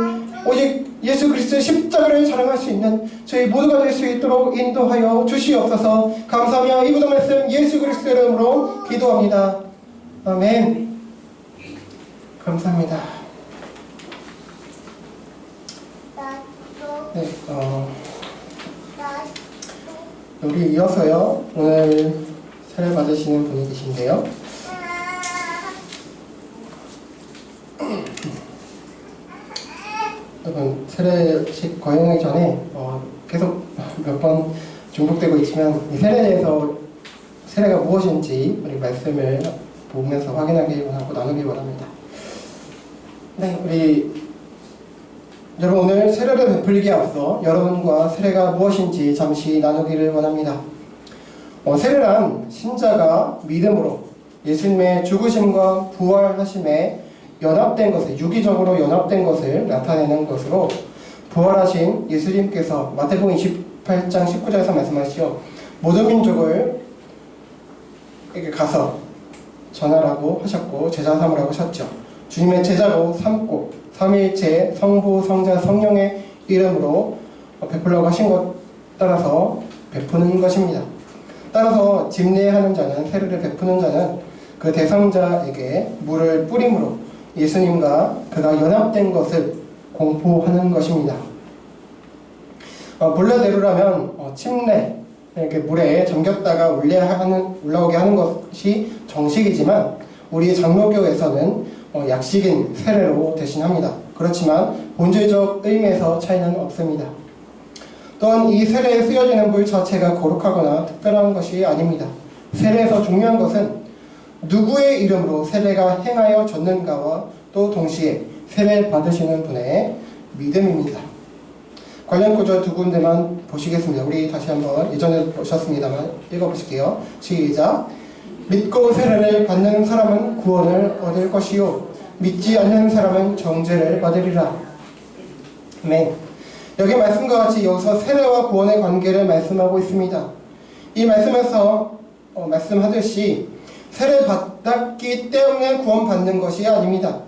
오직 예수 그리스도의 십자가를 자랑할 수 있는 저희 모두가 될 수 있도록 인도하여 주시옵소서. 감사하며 이 모든 말씀 예수 그리스도의 이름으로 기도합니다. 아멘. 감사합니다. 네, 우리 이어서요, 오늘 세례 받으시는 분이 계신데요. 여러분, 세례식 거행하기 전에 계속 몇 번 중복되고 있지만 이 세례에 대해서 세례가 무엇인지 우리 말씀을 보면서 확인하기 원하고 나누기 원합니다. 네, 우리 여러분 오늘 세례를 베풀기에 앞서 여러분과 세례가 무엇인지 잠시 나누기를 원합니다. 세례란 신자가 믿음으로 예수님의 죽으심과 부활하심에 연합된 것을, 유기적으로 연합된 것을 나타내는 것으로 부활하신 예수님께서 마태복음 28장 19절에서 말씀하시죠. 모든 민족을 에게 가서 전하라고 하셨고 제자 삼으라고 하셨죠. 주님의 제자로 삼고 삼위일체 성부 성자 성령의 이름으로 베풀라고 하신 것 따라서 베푸는 것입니다. 따라서 집례하는 자는, 세례를 베푸는 자는 그 대상자에게 물을 뿌림으로 예수님과 그가 연합된 것을 공포하는 것입니다. 본래대로라면 침례, 이렇게 물에 잠겼다가 올라오게 하는 것이 정식이지만 우리 장로교에서는 약식인 세례로 대신합니다. 그렇지만 본질적 의미에서 차이는 없습니다. 또한 이 세례에 쓰여지는 물 자체가 거룩하거나 특별한 것이 아닙니다. 세례에서 중요한 것은 누구의 이름으로 세례가 행하여 졌는가와 또 동시에 세례 받으시는 분의 믿음입니다. 관련 구절 두 군데만 보시겠습니다. 우리 다시 한번 예전에 보셨습니다만 읽어보실게요. 시작. 믿고 세례를 받는 사람은 구원을 얻을 것이요 믿지 않는 사람은 정죄를 받으리라. 아멘. 여기 말씀과 같이 여기서 세례와 구원의 관계를 말씀하고 있습니다. 이 말씀에서 말씀하듯이 세례 받았기 때문에 구원받는 것이 아닙니다.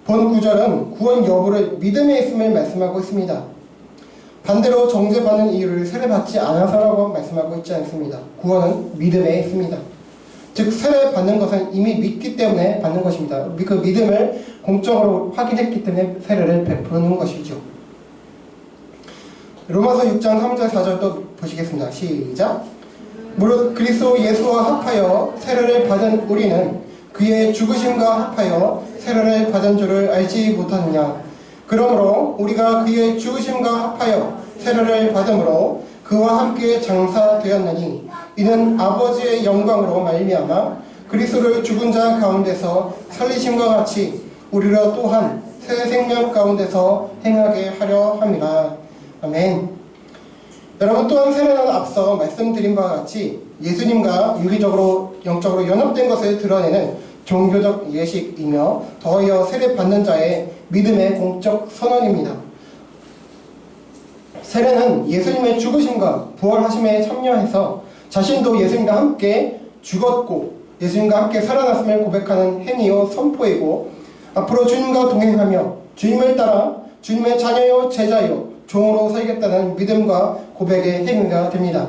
본 구절은 구원 여부를 믿음에 있음을 말씀하고 있습니다. 반대로 정죄받는 이유를 세례받지 않아서라고 말씀하고 있지 않습니다. 구원은 믿음에 있습니다. 즉 세례 받는 것은 이미 믿기 때문에 받는 것입니다. 그 믿음을 공적으로 확인했기 때문에 세례를 베푸는 것이죠. 로마서 6장 3절 4절 또 보시겠습니다. 시작. 무릇 그리스도 예수와 합하여 세례를 받은 우리는 그의 죽으심과 합하여 세례를 받은 줄을 알지 못하느냐. 그러므로 우리가 그의 죽으심과 합하여 세례를 받음으로 그와 함께 장사되었느니 이는 아버지의 영광으로 말미암아 그리스도를 죽은 자 가운데서 살리심과 같이 우리로 또한 새 생명 가운데서 행하게 하려 함이라. 아멘. 여러분, 또한 세례는 앞서 말씀드린 바와 같이 예수님과 유기적으로 영적으로 연합된 것을 드러내는 종교적 예식이며 더하여 세례 받는 자의 믿음의 공적 선언입니다. 세례는 예수님의 죽으심과 부활하심에 참여해서 자신도 예수님과 함께 죽었고 예수님과 함께 살아났음을 고백하는 행위요 선포이고 앞으로 주님과 동행하며 주님을 따라 주님의 자녀요 제자요 종으로 살겠다는 믿음과 고백의 행위가 됩니다.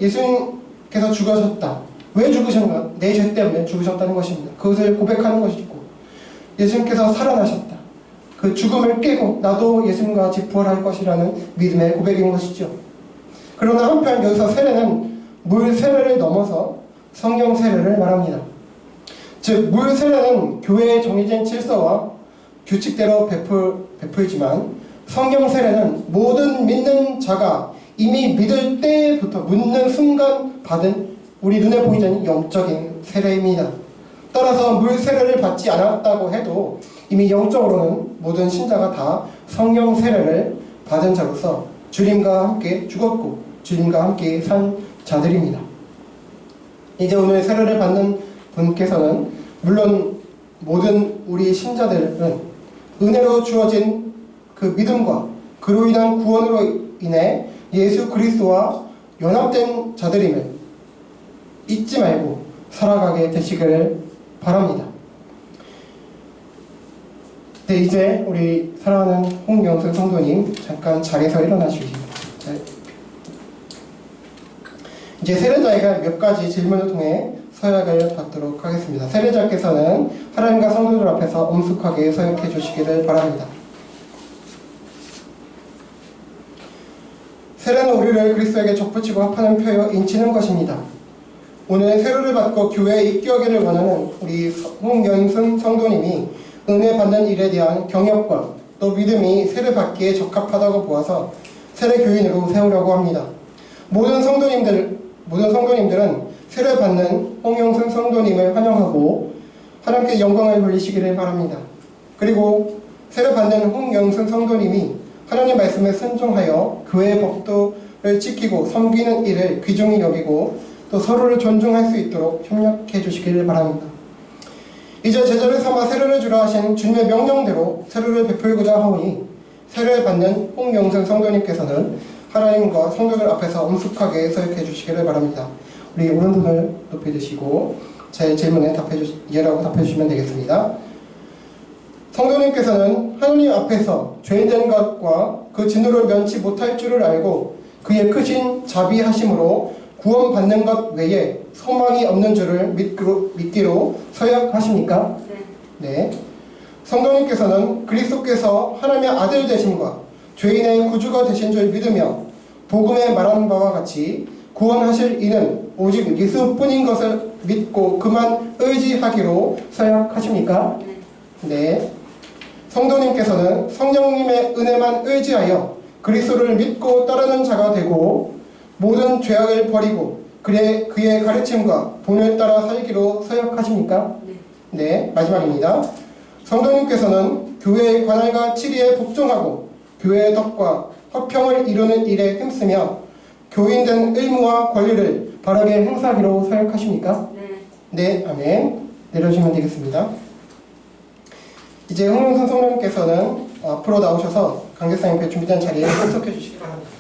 예수님께서 죽으셨다. 왜 죽으셨나? 내 죄 때문에 죽으셨다는 것입니다. 그것을 고백하는 것이고 예수님께서 살아나셨다. 그 죽음을 깨고 나도 예수님과 같이 부활할 것이라는 믿음의 고백인 것이죠. 그러나 한편 여기서 세례는 물 세례를 넘어서 성령 세례를 말합니다. 즉 물 세례는 교회에 정해진 질서와 규칙대로 베풀지만 성령 세례는 모든 믿는 자가 이미 믿을 때부터 묻는 순간 받은 우리 눈에 보이지 않는 영적인 세례입니다. 따라서 물 세례를 받지 않았다고 해도 이미 영적으로는 모든 신자가 다 성령 세례를 받은 자로서 주님과 함께 죽었고 주님과 함께 산 자들입니다. 이제 오늘 세례를 받는 분께서는 물론 모든 우리 신자들은 은혜로 주어진 그 믿음과 그로 인한 구원으로 인해 예수 그리스도와 연합된 자들임을 잊지 말고 살아가게 되시기를 바랍니다. 네, 이제 우리 사랑하는 홍명수 성도님 잠깐 자리에서 일어나 주시죠. 이제 세례자에게 몇 가지 질문을 통해 서약을 받도록 하겠습니다. 세례자께서는 하나님과 성도들 앞에서 엄숙하게 서약해 주시기를 바랍니다. 세례는 우리를 그리스도에게 접붙이고 합하는 표여 인치는 것입니다. 오늘 세례를 받고 교회에 입교하기를 원하는 우리 홍연승 성도님이 은혜 받는 일에 대한 경력과 또 믿음이 세례받기에 적합하다고 보아서 세례 교인으로 세우려고 합니다. 모든 성도님들은 세례받는 홍영승 성도님을 환영하고 하나님께 영광을 돌리시기를 바랍니다. 그리고 세례받는 홍영승 성도님이 하나님 말씀에 순종하여 교회의 법도를 지키고 섬기는 일을 귀중히 여기고 또 서로를 존중할 수 있도록 협력해 주시기를 바랍니다. 이제 제자를 삼아 세례를 주라 하신 주님의 명령대로 세례를 베풀고자 하오니 세례를 받는 홍영승 성도님께서는 하나님과 성도들 앞에서 엄숙하게 서약해 주시기를 바랍니다. 우리 오른손을 높이 드시고 제 질문에 예라고 답해 주시면 되겠습니다. 성도님께서는 하나님 앞에서 죄인된 것과 그 진노를 면치 못할 줄을 알고 그의 크신 자비하심으로 구원받는 것 외에 소망이 없는 줄을 믿기로 서약하십니까? 네. 성도님께서는 그리스도께서 하나님의 아들 되심과 죄인의 구주가 되신 줄 믿으며 복음에 말하는 바와 같이 구원하실 이는 오직 예수뿐인 것을 믿고 그만 의지하기로 서약하십니까? 네. 성도님께서는 성령님의 은혜만 의지하여 그리스도를 믿고 따르는 자가 되고 모든 죄악을 버리고 그의 가르침과 본을 따라 살기로 서약하십니까? 네. 마지막입니다. 성도님께서는 교회의 관할과 치리에 복종하고 교회의 덕과 화평을 이루는 일에 힘쓰며 교인된 의무와 권리를 바르게 행사하기로 서약하십니까? 네. 아멘. 내려주시면 되겠습니다. 이제 홍영선 성도님께서는 앞으로 나오셔서 강제사님께 준비된 자리에 참석해 주시기 바랍니다.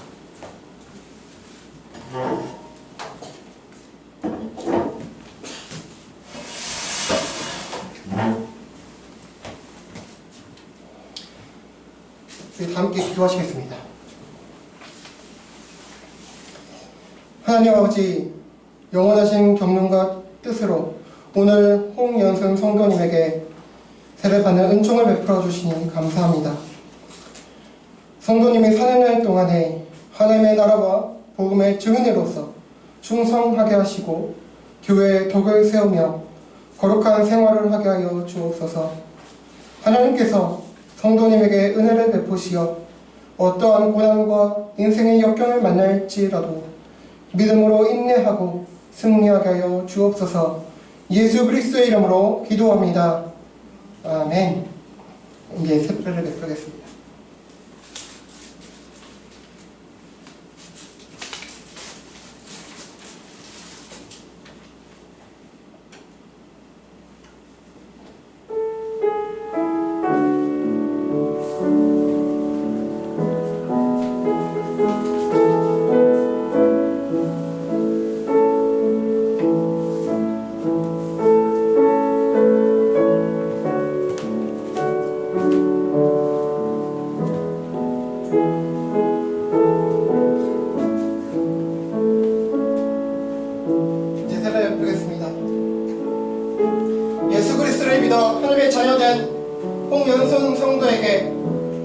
우리 다 함께 기도하시겠습니다. 하나님 아버지, 영원하신 경륜과 뜻으로 오늘 홍연승 성도님에게 세례받는 은총을 베풀어 주시니 감사합니다. 성도님이 사는 날 동안에 하나님의 나라와 복음의 증인으로서 충성하게 하시고 교회의 덕을 세우며 거룩한 생활을 하게 하여 주옵소서. 하나님께서 성도님에게 은혜를 베푸시어 어떠한 고난과 인생의 역경을 만날지라도 믿음으로 인내하고 승리하게 하여 주옵소서. 예수 그리스도의 이름으로 기도합니다. 아멘. 이제 세례를 베풀겠습니다. 예수 그리스도를 믿어 하나님의 자녀된 홍연승 성도에게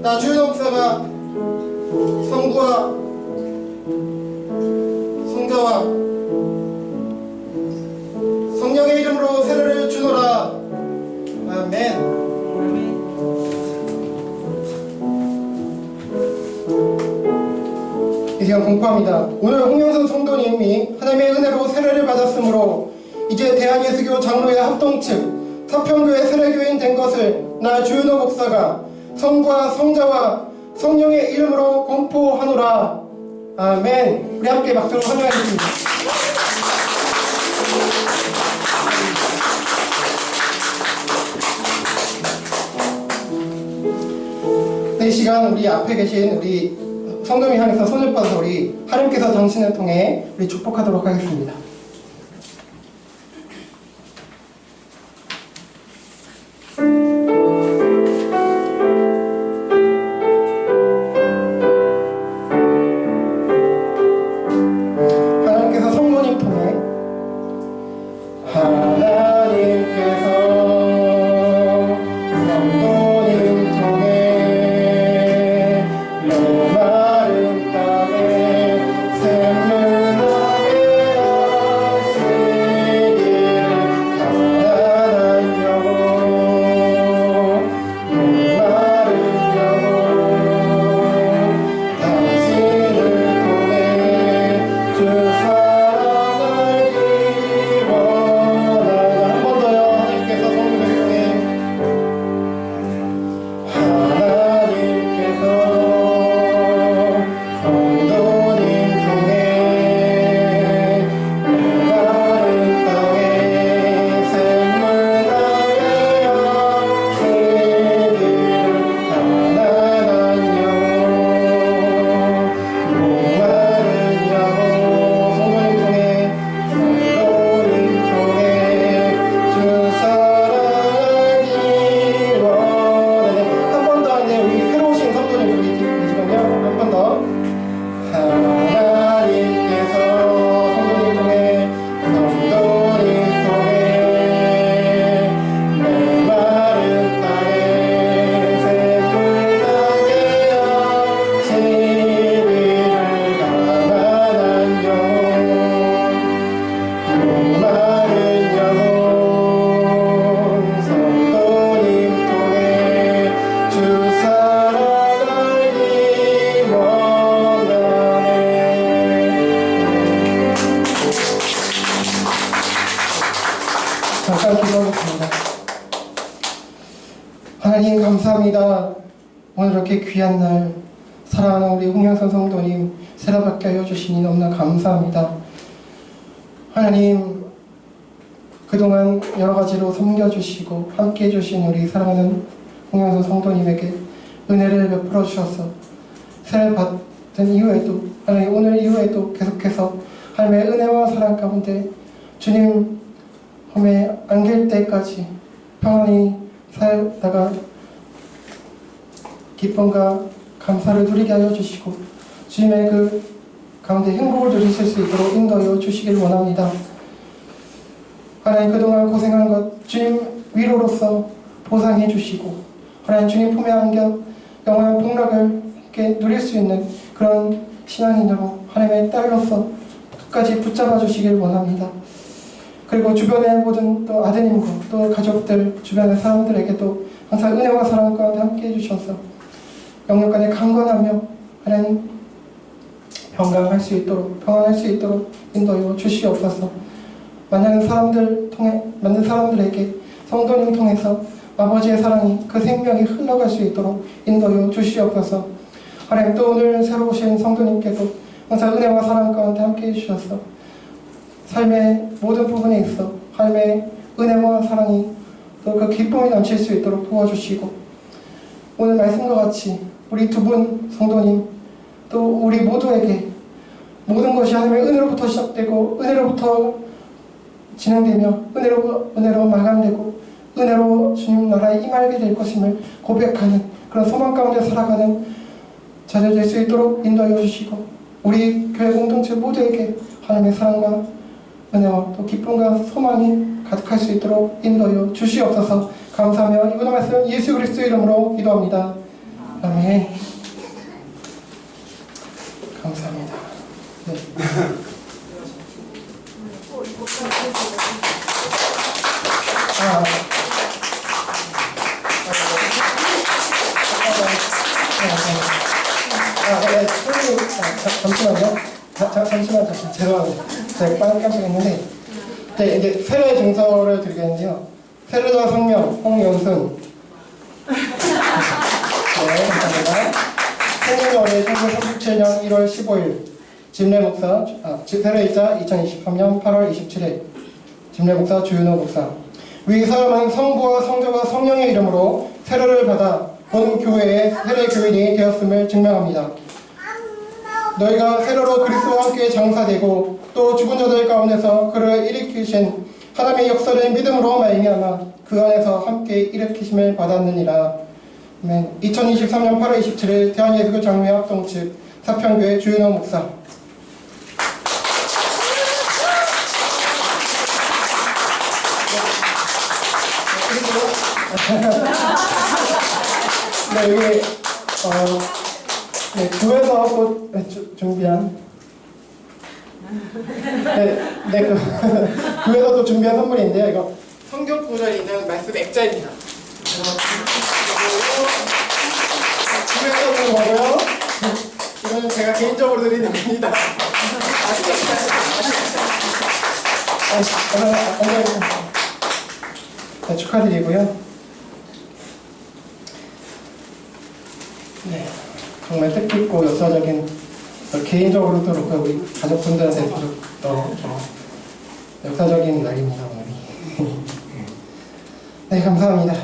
나 주윤 목사가 성부와 성자와 성령의 이름으로 세례를 주노라. 아멘. 이 시간 공포합니다. 오늘 홍영선 성도님이 하나님의 은혜로 세례를 받았으므로 이제 대한예수교 장로회 합동 측 서평교회 세례교인 된 것을 나 주윤호 목사가 성부와 성자와 성령의 이름으로 공포하노라. 아멘. 우리 함께 박수로 환영하겠습니다. 이 시간 우리 앞에 계신 우리 성도님 향해서 손을 뻗어서 우리 하나님께서 당신을 통해 우리 축복하도록 하겠습니다. 하나님께서 성모님 통해 하나님 감사합니다. 오늘 이렇게 귀한 날 사랑하는 우리 홍영선 성도님 세례받게 하여 주시니 너무나 감사합니다. 하나님 그동안 여러 가지로 섬겨주시고 함께해 주신 우리 사랑하는 홍영선 성도님에게 은혜를 베풀어 주셔서 세례받은 이후에도 하나님 오늘 이후에도 계속해서 하나님의 은혜와 사랑 가운데 주님 함에 안길 때까지 평안히 살다가 기쁨과 감사를 누리게 하여 주시고 주님의 그 가운데 행복을 누리실 수 있도록 인도하여 주시길 원합니다. 하나님 그동안 고생한 것 주님 위로로서 보상해 주시고 하나님 주님 품에 안겨 영원한 복락을 함께 누릴 수 있는 그런 신앙인으로 하나님의 딸로서 끝까지 붙잡아 주시길 원합니다. 그리고 주변의 모든 또 아드님과 또 가족들 주변의 사람들에게도 항상 은혜와 사랑 가운데 함께 해주셔서 영육간에 강건하며 하나님 평안할 수 있도록 인도하여 주시옵소서. 만나는 사람들에게 성도님 통해서 아버지의 사랑이 그 생명이 흘러갈 수 있도록 인도하여 주시옵소서. 하나님 또 오늘 새로 오신 성도님께도 항상 은혜와 사랑 가운데 함께 해주셔서 삶의 모든 부분에 있어 삶의 은혜와 사랑이 또 그 기쁨이 넘칠 수 있도록 도와주시고 오늘 말씀과 같이 우리 두 분 성도님 또 우리 모두에게 모든 것이 하나님의 은혜로부터 시작되고 은혜로부터 진행되며 은혜로 마감되고 은혜로 주님 나라에 임하게 될 것임을 고백하는 그런 소망 가운데 살아가는 자들 될 수 있도록 인도하여 주시고 우리 교회 공동체 모두에게 하나님의 사랑과 은혜와 또 기쁨과 소망이 가득할 수 있도록 인도하여 주시옵소서. 감사하며 이분의 말씀 예수 그리스도의 이름으로 기도합니다. 아멘. 감사합니다. 네. 잠시만요. 죄송합니다. 제가 깜짝했는데, 네, 이제 세례 증서를 드리겠는데요. 세례자 성명 홍영순. 네, 감사합니다. 생일은 올해 1937년 1월 15일. 집례 목사, 세례이자 2023년 8월 27일. 집례 목사 주윤호 목사. 위 사람은 성부와 성자와 성령의 이름으로 세례를 받아 본 교회의 세례 교인이 되었음을 증명합니다. 너희가 세례로 그리스도와 함께 장사되고 또 죽은 자들 가운데서 그를 일으키신 하나님의 역사를 믿음으로 말미암아 그 안에서 함께 일으키심을 받았느니라. 2023년 8월 27일 대한예수교 장로회 합동 측 사평교회 주윤호 목사. 네, 여기 네, 교회에서 또 준비한 교회에서 또 준비한 선물인데요. 이거 성경 구절이 있는 말씀 액자입니다. 교회에서 준 거고요. 이거는 제가 개인적으로 드리는 겁니다. 네, 축하드리고요. 네, 정말 뜻깊고 역사적인 개인적으로도 그렇고 우리 가족분들한테도 역사적인 날입니다. 오늘이. 네, 감사합니다.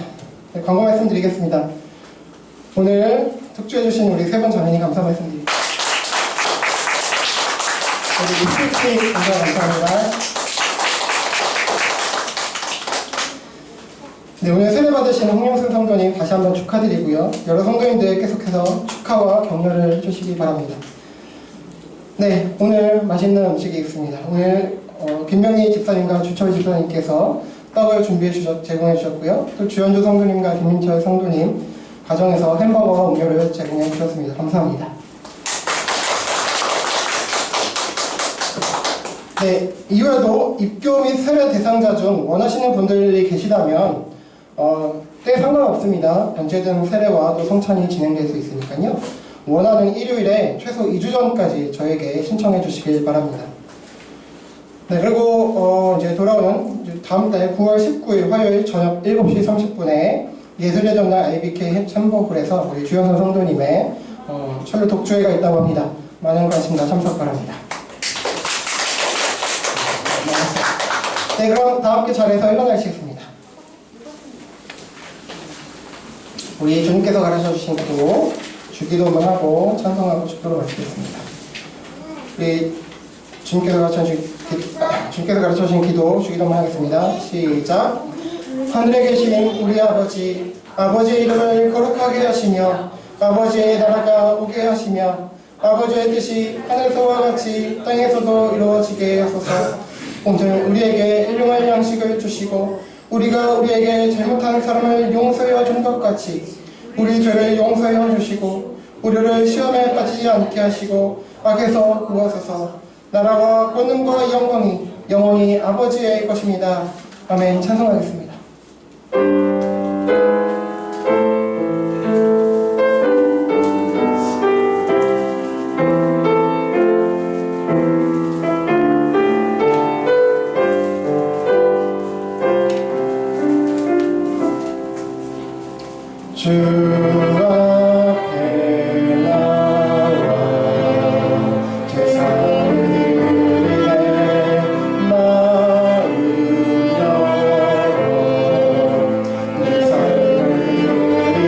네, 광고 말씀드리겠습니다. 오늘 특주해주신 우리 세 분 자매님 감사 말씀드립니다. 우리 이스티 감사합니다. 네, 오늘 세례 받으시는 홍영승 성도님 다시 한번 축하드리고요. 여러 성도님들 계속해서 축하와 격려를 해주시기 바랍니다. 네, 오늘 맛있는 음식이 있습니다. 오늘 김명희 집사님과 주철 집사님께서 떡을 제공해 주셨고요. 또 주연주 성도님과 김민철 성도님 가정에서 햄버거와 음료를 제공해 주셨습니다. 감사합니다. 네, 이후에도 입교 및 세례 대상자 중 원하시는 분들이 계시다면 때 상관없습니다. 언제든 세례와 또 성찬이 진행될 수 있으니까요. 원하는 일요일에 최소 2주 전까지 저에게 신청해 주시길 바랍니다. 네, 그리고 이제 돌아오는 다음 달 9월 19일 화요일 저녁 7시 30분에 예술의 전당 IBK 참보홀에서 우리 주현선 성도님의 철로 독주회가 있다고 합니다. 많은 관심과 참석 바랍니다. 네, 그럼 다 함께 자리에서 일어나시겠습니다. 우리 주님께서 가르쳐주신 기도 주기도 한번 하고 찬송하고 축도로 마치겠습니다. 우리 주님께서 가르쳐주신 기도 주기도 한번 하겠습니다. 시작. 하늘에 계신 우리 아버지, 아버지의 이름을 거룩하게 하시며 아버지의 나라가 오게 하시며 아버지의 뜻이 하늘에서와 같이 땅에서도 이루어지게 하소서. 오늘 우리에게 일용할 양식을 주시고 우리가 우리에게 잘못한 사람을 용서해 준 것 같이 우리 죄를 용서해 주시고 우리를 시험에 빠지지 않게 하시고 악에서 구하소서. 나라와 권능과 영광이 영원히 아버지의 것입니다. 아멘. 찬송하겠습니다. 주 앞에 나와 제사를 드리네. 마음 열어 내 삶을 드리네.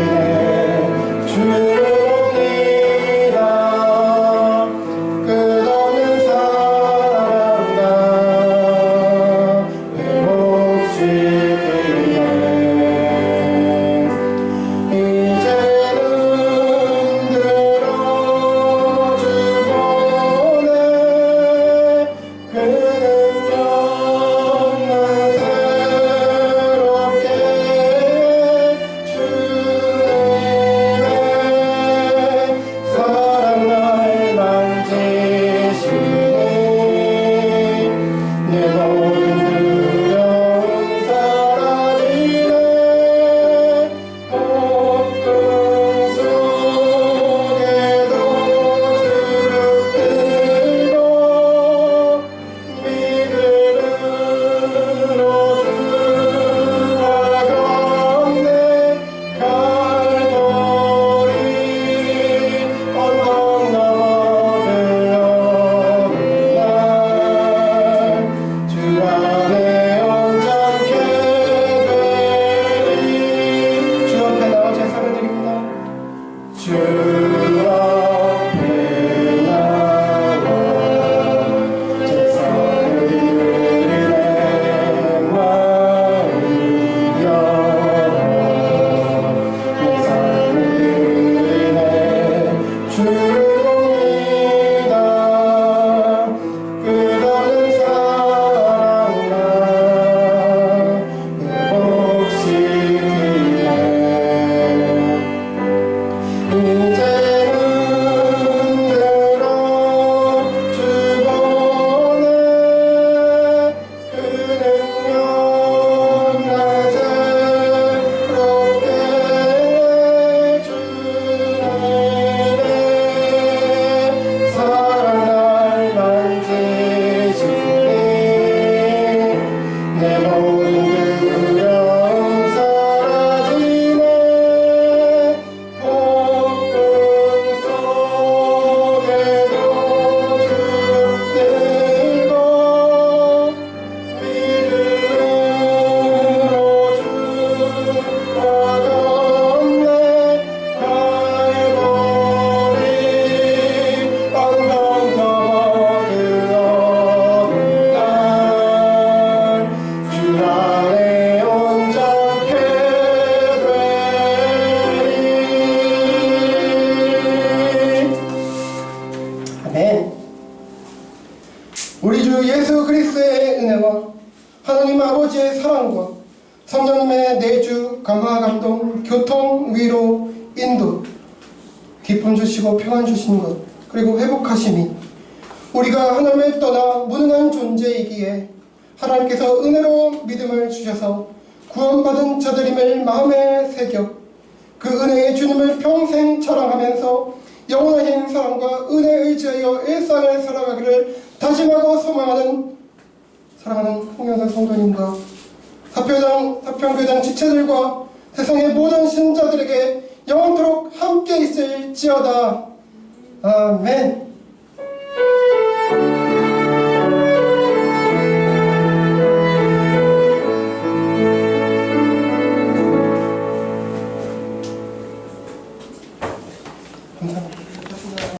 주옵니다. 끝없는 사랑과 내 몫이 우리 주 예수 그리스도의 은혜와 하나님 아버지의 사랑과 성령님의 내주, 감화, 감동, 교통, 위로, 인도, 기쁨 주시고 평안 주신 것, 그리고 회복하심이 우리가 하나님을 떠나 무능한 존재이기에 하나님께서 은혜로 믿음을 주셔서 구원받은 자들임을 마음에 새겨 그 은혜의 주님을 평생 자랑하면서 영원하신 사랑과 은혜에 의지하여 일상을 살아가기를 다짐하고 소망하는 사랑하는 홍영선 성도님과 사평교장 지체들과 세상의 모든 신자들에게 영원토록 함께 있을지어다. 아멘. 감사합니다.